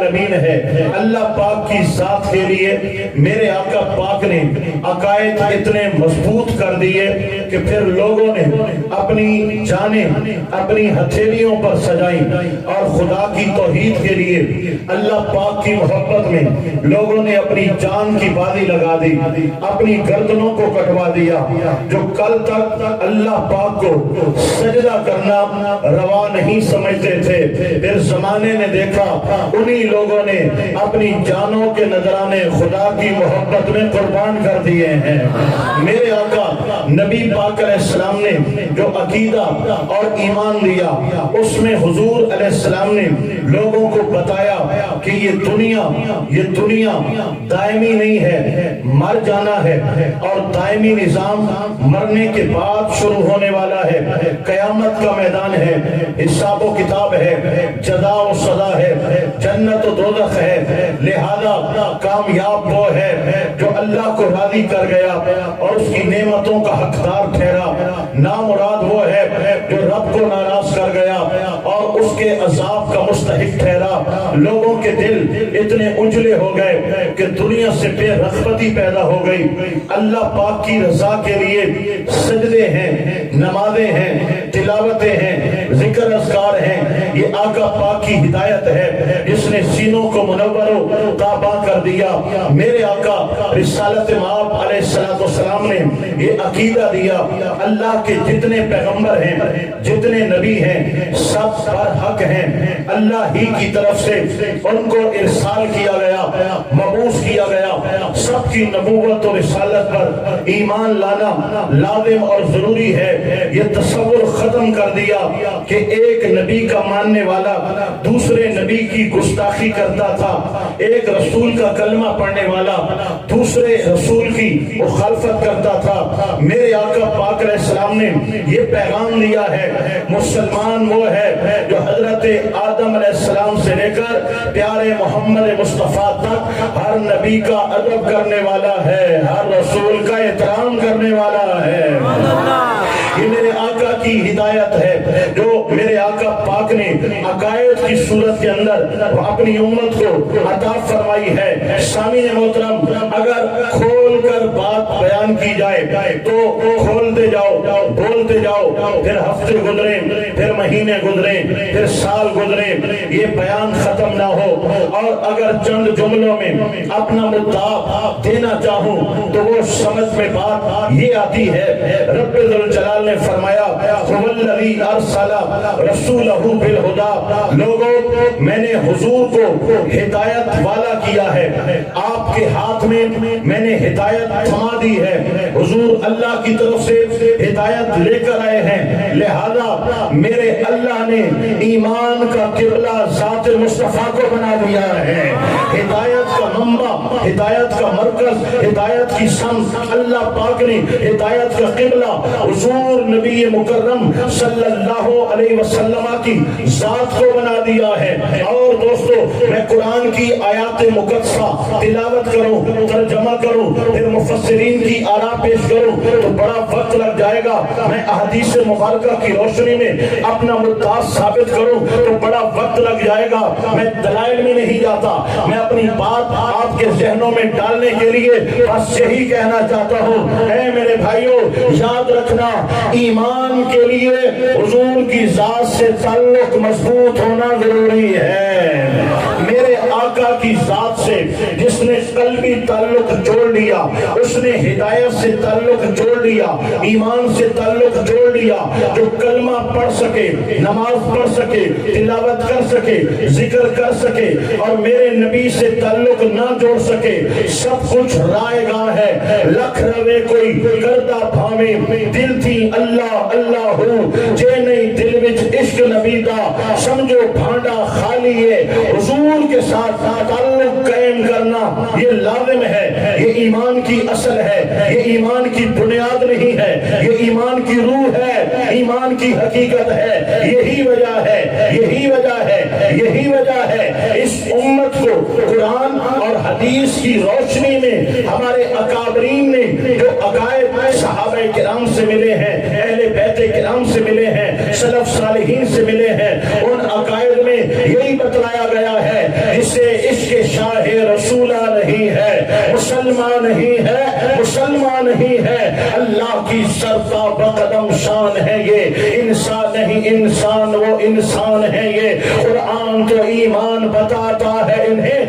العالمین ہے۔ اللہ پاک کی ذات کے لیے میرے آقا پاک نے عقائد اتنے مضبوط کر دیے کہ پھر لوگوں نے اپنی جانیں اپنی ہتھیلیوں پر سجائیں، اور خدا کی توحید کے لیے اللہ پاک کی محبت میں لوگوں نے اپنی جان کی بازی لگا دی، اپنی گردنوں کو کٹوا دیا۔ جو کل تک اللہ پاک کو سجدہ کرنا روا نہیں سمجھتے تھے، پھر زمانے نے دیکھا انہی لوگوں نے اپنی جانوں کے نذرانے خدا کی محبت میں قربان کر دیے ہیں۔ میرے آقا نبی پاک علیہ السلام نے جو عقیدہ اور ایمان دیا، اس میں حضور علیہ السلام نے لوگوں کو بتایا کہ یہ دنیا دائمی نہیں ہے، مر جانا ہے، اور دائمی نظام مرنے کے بعد شروع ہونے والا ہے۔ قیامت کا میدان ہے، حساب و کتاب ہے، جزا و سزا ہے، جنت و دوزخ ہے۔ لہذا کامیاب وہ ہے جو اللہ کو راضی کر گیا اور اس کی نعمتوں کا حقدار ٹھہرا، نامراد وہ ہے جو رب کو ناراض کر گیا اور اس کے عذاب کا مستحق ٹھہرا۔ لوگوں کے دل اتنے اجلے ہو گئے کہ دنیا سے بے رغبتی پیدا ہو گئی۔ اللہ پاک کی رضا کے لیے سجدے ہیں، نمازیں ہیں، تلاوتیں ہیں، ذکر اذکار ہیں۔ یہ آقا پاک کی ہدایت ہے جس نے سینوں کو منور و تاباں کر دیا۔ میرے آقا رسالت مآب علیہ السلام نے یہ عقیدہ دیا، اللہ کے جتنے پیغمبر ہیں، جتنے نبی ہیں، سب پر حق ہیں، اللہ ہی کی طرف سے ان کو ارسال کیا گیا، مبعوث کیا گیا۔ سب کی نبوت و رسالت پر ایمان لانا لازم اور ضروری ہے۔ یہ تصور ختم کر دیا کہ ایک نبی کا ماننے والا دوسرے نبی کی گستاخی کرتا تھا، ایک رسول کا کلمہ پڑھنے والا دوسرے رسول کی مخالفت کرتا تھا۔ میرے آقا پاک علیہ السلام نے یہ پیغام دیا ہے، مسلمان وہ ہے جو حضرت آدم علیہ السلام سے لے کر پیارے محمد مصطفیٰ تک ہر نبی کا ادب کرنے والا ہے، ہر رسول کا احترام کرنے والا ہے۔ یہ میرے آقا کی ہدایت ہے جو میرے آقا پاک نے عقائد کی صورت کے اندر اپنی امت کو عطا فرمائی ہے۔ سامعین محترم، اگر کھول کر بات بیان کی جائے تو کھولتے جاؤ، بولتے جاؤ، پھر ہفتے گزرے، پھر مہینے گزرے، پھر سال گزرے، یہ بیان ختم نہ ہو۔ اور اگر چند جملوں میں اپنا مدعا دینا چاہوں تو وہ سمجھ میں بات یہ آتی ہے، رب ذوالجلال نے فرمایا والذی ارسل رسولہ بالہدی، لوگوں میں نے حضور کو ہدایت والا کیا ہے، آپ کے ہاتھ میں میں نے ہدایت تھما دی ہے۔ حضور اللہ کی طرف سے ہدایت لے کر آئے ہیں، لہذا میرے اللہ نے ایمان کا قبلہ ذات مصطفیٰ کو بنا دیا ہے۔ ہدایت کا منبع، ہدایت کا مرکز، ہدایت کی سمت اللہ پاک نے ہدایت کا قبلہ حضور نبی مکرم صلی اللہ علیہ وسلم کی ذات کو بنا دیا ہے۔ اور دوستو، میں قرآن کی آیات مقدسہ تلاوت کروں، ترجمہ کروں، پھر مفسرین کی آراء پیش کروں تو بڑا وقت لگ جائے گا۔ میں احادیث مبارکہ کی روشنی میں اپنا مدعا ثابت کروں تو بڑا وقت لگ جائے گا۔ میں دلائل میں نہیں جاتا، میں اپنی بات آپ کے ذہنوں میں ڈالنے کے لیے بس یہی کہنا چاہتا ہوں، اے میرے بھائیوں، یاد رکھنا ایمان کے لیے حضور کی ذات سے تعلق مضبوط ہونا ضروری ہے۔ میرے آقا کی ذات سے جس نے قلبی تعلق جوڑ لیا، اس نے ہدایت سے تعلق جوڑ لیا، ایمان سے تعلق جوڑ لیا، جو کلمہ پڑھ سکے، نماز پڑھ سکے، تلاوت کر سکے، ذکر کر سکے، اور میرے نبی سے تعلق نہ جوڑ سکے، سب کچھ رائے گاہ ہے۔ لکھ روے کوئی کردہ بھاوے، دل تھی اللہ اللہ ہو، جے نہیں دل وچ عشق نبی دا، سمجھو بھانڈا خالی ہے۔ حضور کے ساتھ تعلق قائم کرنا یہ لازم ہے، یہ ایمان کی اصل ہے، یہ ایمان کی بنیاد نہیں ہے، یہ ایمان کی روح ہے، ایمان کی حقیقت ہے۔ یہی وجہ ہے، یہی وجہ ہے، یہی وجہ ہے اس امت کو قرآن اور حدیث کی روشنی میں ہمارے اکابرین نے جو عقائد صحابہ کرام سے ملے ہیں، اہل بیت کرام سے ملے ہیں، سلف صالحین سے ملے ہیں، ان عقائد میں یہی بتلایا گیا ہے جسے ہے مسلمان ہی ہے، اللہ کی سرتا بقدم شان ہے یہ، انسان نہیں انسان وہ انسان ہے یہ۔ قرآن تو ایمان بتاتا ہے انہیں